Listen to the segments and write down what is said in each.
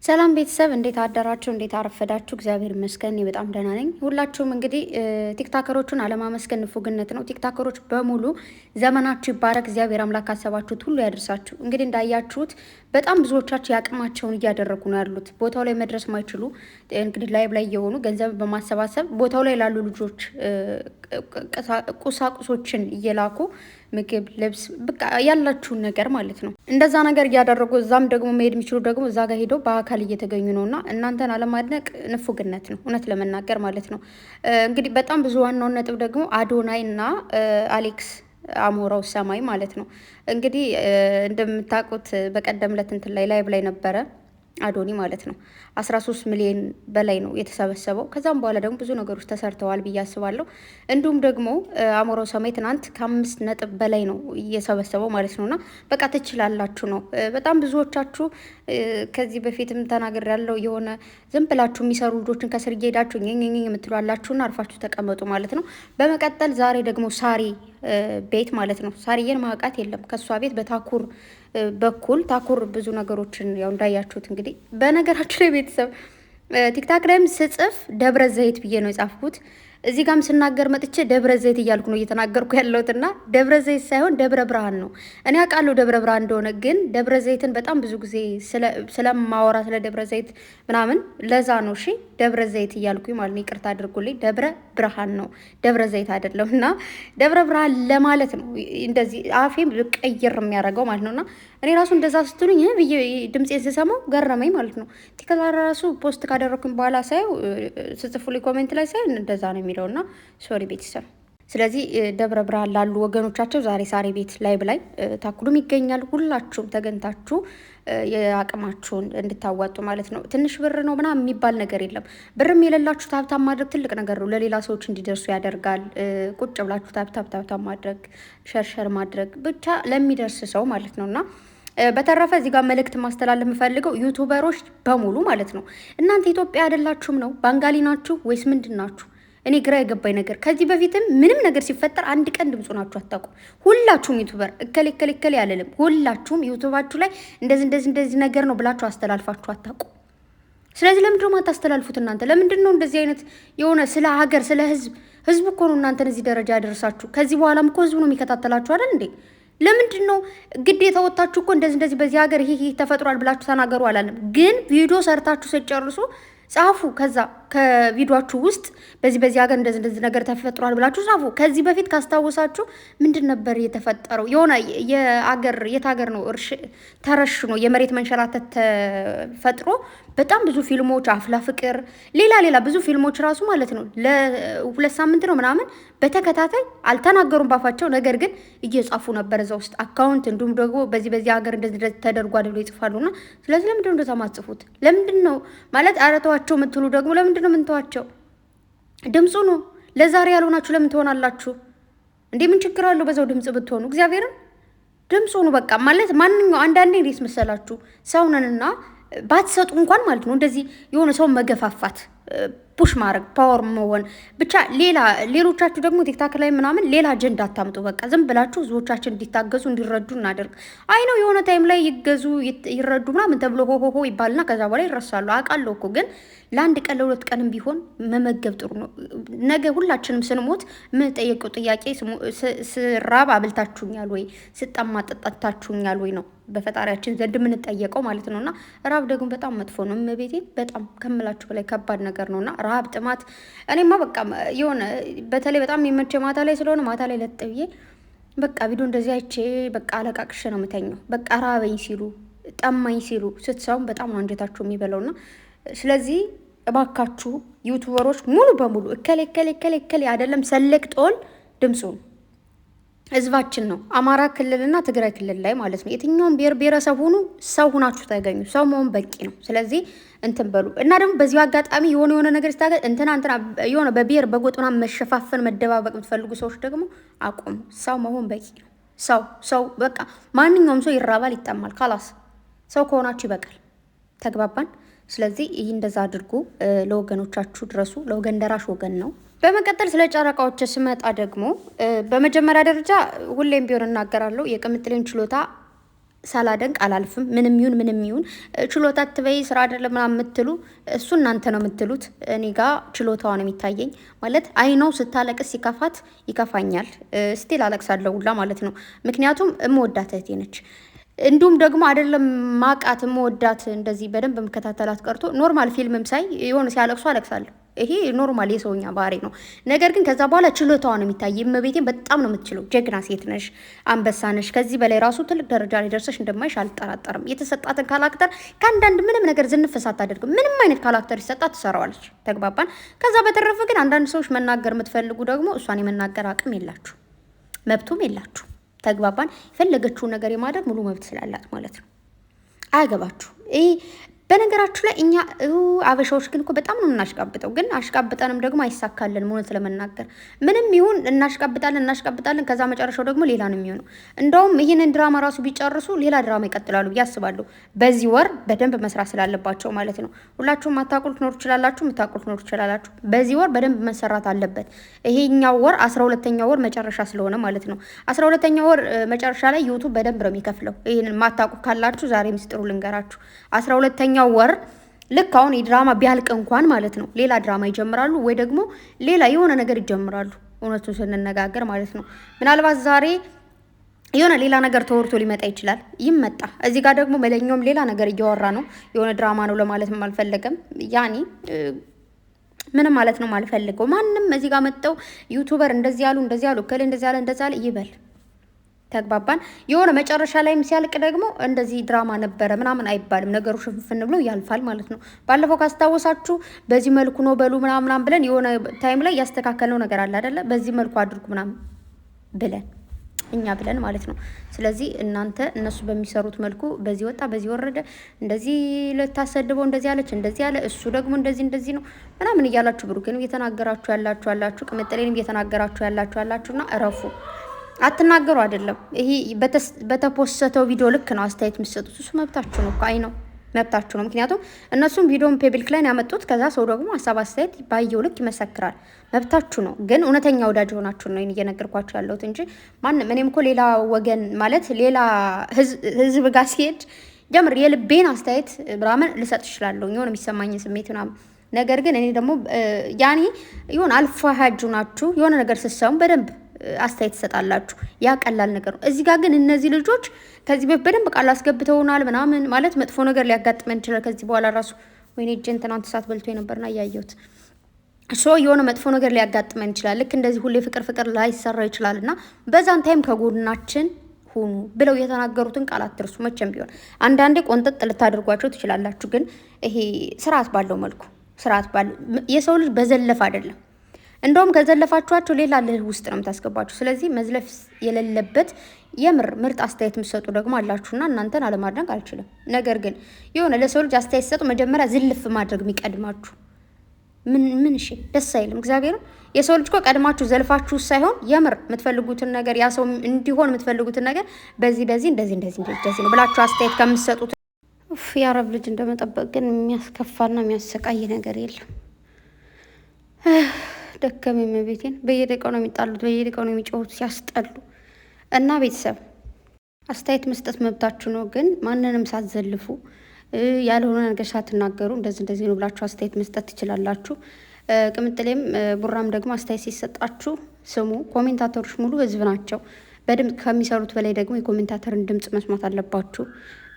ሰላም ቤተሰብ እንዴት አደራችሁ? እንዴት አረፈዳችሁ? እግዚአብሔር ይመስገን እኔ በጣም ደህና ነኝ። ሁላችሁም እንግዲህ ቲክታከሮቹን አለማመስገን ንፉግነት ነው። ቲክታከሮች በሙሉ ዘመናችሁ ይባረክ። እግዚአብሔር አምላክ ካሰባችሁት ሁሉ ያደርሳችሁ። እንግዲህ እንዳያችሁት በጣም ብዙዎቻችሁ ያቅማቸውን እያደረጉ ነው ያሉት። ቦታው ላይ መድረስ ማይችሉ እንግዲህ ላይብ ላይ የሆኑ ገንዘብ በማሰባሰብ ቦታው ላይ ላሉ ልጆች ቁሳቁሶችን እየላኩ ምግብ፣ ልብስ በቃ ያላችሁን ነገር ማለት ነው እንደዛ ነገር እያደረጉ እዛም ደግሞ መሄድ የሚችሉ ደግሞ እዛ ጋር ሄደው በአካል እየተገኙ ነው። እና እናንተን አለማድነቅ ንፉግነት ነው እውነት ለመናገር ማለት ነው። እንግዲህ በጣም ብዙ ዋናውን ነጥብ ደግሞ አዶናይ እና አሌክስ አሞራው ሰማይ ማለት ነው። እንግዲህ እንደምታውቁት በቀደም ዕለት እንትን ላይ ላይብ ላይ ነበረ አዶኒ ማለት ነው 13 ሚሊዮን በላይ ነው የተሰበሰበው። ከዛም በኋላ ደግሞ ብዙ ነገሮች ተሰርተዋል ብዬ አስባለሁ። እንዲሁም ደግሞ አሞራው ሰማይ ትናንት ከ5 ነጥብ በላይ ነው እየሰበሰበው ማለት ነውና በቃ ትችላላችሁ ነው። በጣም ብዙዎቻችሁ ከዚህ በፊትም ተናገር ያለው የሆነ ዝም ብላችሁ የሚሰሩ ልጆችን ከስር እየሄዳችሁ ኝኝኝ የምትሏላችሁና አርፋችሁ ተቀመጡ ማለት ነው። በመቀጠል ዛሬ ደግሞ ሳሪ ቤት ማለት ነው። ሳሪዬን ማውቃት የለም ከሷ ቤት በታኩር በኩል ታኩር ብዙ ነገሮችን ያው እንዳያችሁት እንግዲህ በነገራችሁ ላይ ቤተሰብ ቲክታክ ላይም ስጽፍ ደብረ ዘይት ብዬ ነው የጻፍኩት። እዚህ ጋም ስናገር መጥቼ ደብረ ዘይት እያልኩ ነው እየተናገርኩ ያለሁትና ደብረ ዘይት ሳይሆን ደብረ ብርሃን ነው። እኔ አውቃለሁ ደብረ ብርሃን እንደሆነ፣ ግን ደብረ ዘይትን በጣም ብዙ ጊዜ ስለማወራ ስለ ደብረ ዘይት ምናምን ለዛ ነው እሺ ደብረ ዘይት እያልኩኝ ማለት ነው። ይቅርታ አድርጉልኝ። ደብረ ብርሃን ነው ደብረ ዘይት አይደለም። እና ደብረ ብርሃን ለማለት ነው እንደዚህ አፌም ቀይር የሚያደርገው ማለት ነውና እኔ ራሱ እንደዛ ስትሉኝ ብዬ ድምፄን ስሰማው ገረመኝ ማለት ነው። ቲክታክ ራሱ ፖስት ካደረኩኝ በኋላ ሳየው ስጽፉልኝ ኮሜንት ላይ ሳይ እንደዛ ነው የሚለውና ሶሪ ቤተሰብ። ስለዚህ ደብረ ብርሃን ላሉ ወገኖቻቸው ዛሬ ሳሪ ቤት ላይብ ላይ ታኩሉም ይገኛል። ሁላችሁም ተገኝታችሁ የአቅማችሁን እንድታዋጡ ማለት ነው። ትንሽ ብር ነው ምናምን የሚባል ነገር የለም። ብርም የሌላችሁ ታብታብ ማድረግ ትልቅ ነገር ነው። ለሌላ ሰዎች እንዲደርሱ ያደርጋል። ቁጭ ብላችሁ ታብታብ ማድረግ ሸርሸር ማድረግ ብቻ ለሚደርስ ሰው ማለት ነውና በተረፈ እዚህ ጋር መልእክት ማስተላለፍ የምፈልገው ዩቱበሮች በሙሉ ማለት ነው እናንተ ኢትዮጵያ አይደላችሁም ነው? ባንጋሊ ናችሁ ወይስ ምንድን ናችሁ? እኔ ግራ የገባኝ ነገር ከዚህ በፊትም ምንም ነገር ሲፈጠር አንድ ቀን ድምፁ ናችሁ አታውቁም። ሁላችሁም ዩቱበር እከሌ ያለልም ሁላችሁም ዩቱባችሁ ላይ እንደዚህ ነገር ነው ብላችሁ አስተላልፋችሁ አታውቁም። ስለዚህ ለምንድን ነው የማታስተላልፉት እናንተ? ለምንድን ነው እንደዚህ አይነት የሆነ ስለ ሀገር ስለ ህዝቡ እኮ ነው እናንተን እዚህ ደረጃ ያደረሳችሁ። ከዚህ በኋላም እኮ ህዝቡ ነው የሚከታተላችሁ አይደል እንዴ? ለምንድን ነው ግዴታ ወጣችሁ እኮ እንደዚህ በዚህ ሀገር ይሄ ተፈጥሯል ብላችሁ ተናገሩ አላለም። ግን ቪዲዮ ሰርታችሁ ስትጨርሱ ጻፉ። ከዛ ከቪዲዮአችሁ ውስጥ በዚህ ሀገር እንደዚህ ነገር ተፈጥሯል ብላችሁ ጻፉ። ከዚህ በፊት ካስታወሳችሁ ምንድን ነበር የተፈጠረው? የሆነ የት ሀገር ነው ተረሽኖ የመሬት መንሸራተት ተፈጥሮ በጣም ብዙ ፊልሞች አፍላ ፍቅር፣ ሌላ ብዙ ፊልሞች ራሱ ማለት ነው ለ2 ሳምንት ነው ምናምን በተከታታይ አልተናገሩም ባፋቸው። ነገር ግን እየጻፉ ነበር እዛ ውስጥ አካውንት፣ እንዲሁም ደግሞ በዚህ ሀገር እንደዚህ ተደርጓል ብሎ ይጽፋሉና ስለዚህ ለምንድን ነው እንደዛ ማጽፉት? ለምንድን ነው ማለት አረተዋቸው የምትሉ ደግሞ ለምንድን ነው የምንተዋቸው? ድምፁ ነው ለዛሬ ያልሆናችሁ ለምን ትሆናላችሁ እንዴ? ምን ችግር አለው በዛው ድምጽ ብትሆኑ? እግዚአብሔርን ድምፁ ነው በቃ ማለት ማንኛው አንዳንዴ እንዴት መሰላችሁ ሰውነንና ባትሰጡ እንኳን ማለት ነው እንደዚህ የሆነ ሰው መገፋፋት ፑሽ ማድረግ ፓወር መሆን ብቻ። ሌሎቻችሁ ደግሞ ቲክታክ ላይ ምናምን ሌላ አጀንዳ አታምጡ። በቃ ዝም ብላችሁ ህዝቦቻችን እንዲታገዙ እንዲረዱ እናደርግ። አይ ነው የሆነ ታይም ላይ ይገዙ ይረዱ ምናምን ተብሎ ሆሆ ይባልና ከዛ በኋላ ይረሳሉ። አውቃለሁ እኮ ግን ለአንድ ቀን ለ2 ቀንም ቢሆን መመገብ ጥሩ ነው። ነገ ሁላችንም ስንሞት የምንጠየቀው ጥያቄ ስራብ አብልታችሁኛል ወይ ስጠማ ጠጣታችሁኛል ወይ ነው በፈጣሪያችን ዘንድ የምንጠየቀው ማለት ነውና ራብ ደግሞ በጣም መጥፎ ነው። እመቤቴ በጣም ከምላችሁ በላይ ከባድ ነገር ነውና ረሃብ፣ ጥማት እኔማ በቃ የሆነ በተለይ በጣም የሚመቸ ማታ ላይ ስለሆነ ማታ ላይ ለጥብዬ በቃ ቪዲዮ እንደዚህ አይቼ በቃ አለቃቅሽ ነው የምተኛው። በቃ ራበኝ ሲሉ ጠማኝ ሲሉ ስትሰሙም በጣም አንጀታችሁ የሚበላውና ስለዚህ እባካችሁ ዩቱበሮች ሙሉ በሙሉ እከሌ አይደለም ሰለቅጦል ድምፁ ህዝባችን ነው። አማራ ክልልና ትግራይ ክልል ላይ ማለት ነው የትኛውም ብሔረሰብ ሁኑ ሰው ሁናችሁ ተገኙ። ሰው መሆን በቂ ነው። ስለዚህ እንትን በሉ እና ደግሞ በዚሁ አጋጣሚ የሆነ ነገር ስታገ እንትና የሆነ በብሔር በጎጥ ምናምን መሸፋፈን መደባበቅ የምትፈልጉ ሰዎች ደግሞ አቁሙ። ሰው መሆን በቂ ነው። ሰው በቃ ማንኛውም ሰው ይራባል፣ ይጠማል። ካላስ ሰው ከሆናችሁ ይበቃል። ተግባባን? ስለዚህ ይህ እንደዛ አድርጉ። ለወገኖቻችሁ ድረሱ። ለወገን ደራሽ ወገን ነው። በመቀጠል ስለ ጨረቃዎች ስመጣ ደግሞ በመጀመሪያ ደረጃ ሁሌም ቢሆን እናገራለሁ የቅምጥሌን ችሎታ ሳላደንቅ አላልፍም። ምንም ይሁን ችሎታ ትበይ ስራ አይደለም ምናምን የምትሉ እሱ እናንተ ነው የምትሉት። እኔ ጋ ችሎታዋ ነው የሚታየኝ። ማለት አይነው ስታለቅስ ሲከፋት ይከፋኛል። ስቲል አለቅሳለሁ ሁላ ማለት ነው። ምክንያቱም እምወዳት እህቴ ነች። እንዲሁም ደግሞ አይደለም ማቃት እምወዳት እንደዚህ በደንብ የምከታተላት ቀርቶ ኖርማል ፊልምም ሳይ የሆነ ሲያለቅሱ አለቅሳለሁ። ይሄ ኖርማል የሰውኛ ባህሪ ነው። ነገር ግን ከዛ በኋላ ችሎታዋ ነው የሚታይ። እመቤቴን በጣም ነው የምትችለው። ጀግና ሴት ነሽ፣ አንበሳ ነሽ። ከዚህ በላይ ራሱ ትልቅ ደረጃ ላይ ደርሰሽ እንደማይሽ አልጠራጠርም። የተሰጣትን ካራክተር ከአንዳንድ ምንም ነገር ዝንፍ ሳታደርግም ምንም አይነት ካራክተር ይሰጣት ትሰራዋለች። ተግባባን። ከዛ በተረፈ ግን አንዳንድ ሰዎች መናገር የምትፈልጉ ደግሞ እሷን የመናገር አቅም የላችሁ፣ መብቱም የላችሁ። ተግባባን። የፈለገችውን ነገር የማድረግ ሙሉ መብት ስላላት ማለት ነው። አያገባችሁ። ይሄ በነገራችሁ ላይ እኛ አበሻዎች ግን እኮ በጣም ነው እናሽቃብጠው። ግን አሽቃብጠንም ደግሞ አይሳካልን። እውነት ለመናገር ምንም ይሁን እናሽቃብጣለን። ከዛ መጨረሻው ደግሞ ሌላ ነው የሚሆነው። እንደውም ይህንን ድራማ ራሱ ቢጨርሱ ሌላ ድራማ ይቀጥላሉ ብዬ አስባለሁ። በዚህ ወር በደንብ መስራት ስላለባቸው ማለት ነው። ሁላችሁም ማታውቁት ኖር ትችላላችሁ፣ የምታውቁት ኖር ትችላላችሁ። በዚህ ወር በደንብ መሰራት አለበት። ይሄኛው ወር 12ኛው ወር መጨረሻ ስለሆነ ማለት ነው። 12ኛው ወር መጨረሻ ላይ ዩቱብ በደንብ ነው የሚከፍለው። ይህንን ማታውቁት ካላችሁ ዛሬ ምስጢሩ ልንገራችሁ። 12ኛው ወር ልክ አሁን የድራማ ቢያልቅ እንኳን ማለት ነው ሌላ ድራማ ይጀምራሉ፣ ወይ ደግሞ ሌላ የሆነ ነገር ይጀምራሉ። እውነቱን ስንነጋገር ማለት ነው። ምናልባት ዛሬ የሆነ ሌላ ነገር ተወርቶ ሊመጣ ይችላል። ይመጣ እዚህ ጋር ደግሞ መለኛውም ሌላ ነገር እያወራ ነው። የሆነ ድራማ ነው ለማለትም አልፈለገም። ያኔ ምንም ማለት ነው አልፈልገው። ማንም እዚህ ጋር መጣው ዩቲዩበር እንደዚህ ያሉ ከሌ እንደዚህ ያለ ይበል። ተግባባን። የሆነ መጨረሻ ላይም ሲያልቅ ደግሞ እንደዚህ ድራማ ነበረ ምናምን አይባልም። ነገሩ ሽፍን ብሎ ያልፋል ማለት ነው። ባለፈው ካስታወሳችሁ በዚህ መልኩ ነው በሉ ምናምን ብለን የሆነ ታይም ላይ ያስተካከልነው ነገር አለ አይደለ? በዚህ መልኩ አድርጉ ምናምን ብለን እኛ ብለን ማለት ነው። ስለዚህ እናንተ እነሱ በሚሰሩት መልኩ በዚህ ወጣ በዚህ ወረደ፣ እንደዚህ ልታሰድበው እንደዚህ ያለች እንደዚህ ያለ እሱ ደግሞ እንደዚህ ነው ምናምን እያላችሁ ብሩክንም እየተናገራችሁ ያላችሁ ቅምጥሌንም እየተናገራችሁ ያላችሁና እረፉ። አትናገሩ አይደለም። ይሄ በተፖሰተው ቪዲዮ ልክ ነው አስተያየት የምትሰጡት። እሱ መብታችሁ ነው። አይ ነው መብታችሁ ነው። ምክንያቱም እነሱም ቪዲዮን ፐብሊክ ላይ ያመጡት፣ ከዛ ሰው ደግሞ ሀሳብ አስተያየት ባየው ልክ ይመሰክራል። መብታችሁ ነው። ግን እውነተኛ ወዳጅ ሆናችሁ ነው እየነገርኳችሁ ያለሁት እንጂ ማንም እኔም እኮ ሌላ ወገን ማለት ሌላ ህዝብ ጋር ሲሄድ ጀምር የልቤን አስተያየት ብራመን ልሰጥ እችላለሁ፣ የሆነ የሚሰማኝ ስሜት ምናምን። ነገር ግን እኔ ደግሞ ያኔ ይሁን አልፋሃጁ ናችሁ የሆነ ነገር ስትሰሙ በደንብ አስተያየት ትሰጣላችሁ። ያ ቀላል ነገር ነው። እዚህ ጋር ግን እነዚህ ልጆች ከዚህ በፊት በደንብ ቃል አስገብተውናል ምናምን ማለት መጥፎ ነገር ሊያጋጥመን ይችላል ከዚህ በኋላ ራሱ። ወይኔ እጄን ትናንት ሰዓት በልቶ የነበርና እያየሁት የሆነ መጥፎ ነገር ሊያጋጥመን ይችላል። ልክ እንደዚህ ሁሌ ፍቅር ላይሰራ ይችላል እና በዛን ታይም ከጎናችን ሁኑ ብለው የተናገሩትን ቃል አትርሱ። መቼም ቢሆን አንዳንዴ ቆንጠጥ ልታደርጓቸው ትችላላችሁ። ግን ይሄ ስርዓት ባለው መልኩ የሰው ልጅ በዘለፍ አይደለም። እንደውም ከዘለፋችኋቸው ሌላ ልህ ውስጥ ነው የምታስገባችሁ። ስለዚህ መዝለፍ የሌለበት የምር ምርጥ አስተያየት የምትሰጡ ደግሞ አላችሁና እናንተን አለማድነቅ አልችልም። ነገር ግን የሆነ ለሰው ልጅ አስተያየት ሰጡ መጀመሪያ ዝልፍ ማድረግ የሚቀድማችሁ ምን እሺ ደስ አይልም። እግዚአብሔርም የሰው ልጅ እኮ ቀድማችሁ ዘልፋችሁ ሳይሆን የምር የምትፈልጉትን ነገር ያ ሰው እንዲሆን የምትፈልጉትን ነገር በዚህ እንደዚህ ነው ብላችሁ አስተያየት ከምትሰጡት የአረብ ልጅ እንደመጠበቅ ግን የሚያስከፋና የሚያሰቃይ ነገር የለም። ደከመኝ ቤቴን። በየደቂቃው ነው የሚጣሉት፣ በየደቂቃው ነው የሚጮሁት፣ ሲያስጠሉ። እና ቤተሰብ አስተያየት መስጠት መብታችሁ ነው፣ ግን ማንንም ሳትዘልፉ ያልሆነ ነገር ሳትናገሩ እንደዚህ ነው ብላችሁ አስተያየት መስጠት ትችላላችሁ። ቅምጥሌም ቡራም ደግሞ አስተያየት ሲሰጣችሁ ስሙ። ኮሜንታተሮች ሙሉ ህዝብ ናቸው። በድምፅ ከሚሰሩት በላይ ደግሞ የኮሜንታተርን ድምፅ መስማት አለባችሁ።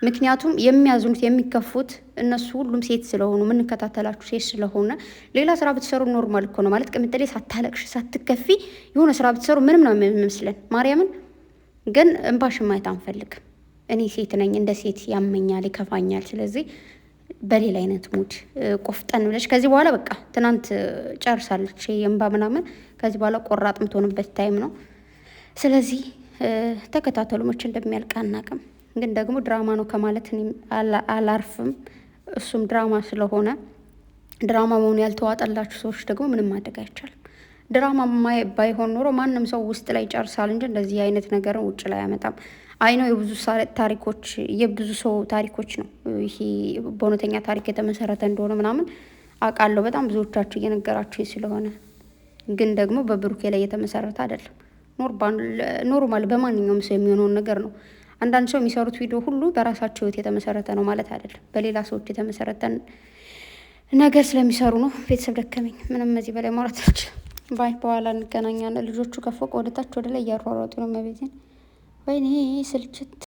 ምክንያቱም የሚያዝኑት የሚከፉት እነሱ ሁሉም ሴት ስለሆኑ የምንከታተላችሁ ሴት ስለሆነ ሌላ ስራ ብትሰሩ ኖርማል እኮ ነው ማለት። ቅምጥሌ ሳታለቅሽ ሳትከፊ የሆነ ስራ ብትሰሩ ምንም ነው የሚመስለን። ማርያምን ግን እንባሽን ማየት አንፈልግም። እኔ ሴት ነኝ፣ እንደ ሴት ያመኛል፣ ይከፋኛል። ስለዚህ በሌላ አይነት ሙድ ቆፍጠን ብለሽ ከዚህ በኋላ በቃ ትናንት ጨርሳለች የእንባ ምናምን። ከዚህ በኋላ ቆራጥ የምትሆንበት ታይም ነው። ስለዚህ ተከታተሉ። መቼ እንደሚያልቅ አናውቅም። ግን ደግሞ ድራማ ነው ከማለት እኔም አላርፍም። እሱም ድራማ ስለሆነ ድራማ መሆኑ ያልተዋጠላችሁ ሰዎች ደግሞ ምንም ማድረግ አይቻልም። ድራማ ባይሆን ኖሮ ማንም ሰው ውስጥ ላይ ጨርሳል እንጂ እንደዚህ አይነት ነገርን ውጭ ላይ አያመጣም። አይነው የብዙ ሰው ታሪኮች ነው። ይሄ በእውነተኛ ታሪክ የተመሰረተ እንደሆነ ምናምን አውቃለሁ። በጣም ብዙዎቻችሁ እየነገራችሁ ስለሆነ ግን ደግሞ በብሩኬ ላይ የተመሰረተ አይደለም። ኖርማል በማንኛውም ሰው የሚሆነውን ነገር ነው አንዳንድ ሰው የሚሰሩት ቪዲዮ ሁሉ በራሳቸው ህይወት የተመሰረተ ነው ማለት አይደለም። በሌላ ሰዎች የተመሰረተን ነገር ስለሚሰሩ ነው። ቤተሰብ ደከመኝ፣ ምንም እዚህ በላይ ማውራት አልችልም። ባይ በኋላ እንገናኛለን። ልጆቹ ከፎቅ ወደታች ወደ ላይ እያሯሯጡ ነው። መቤቴን ወይኔ ስልችት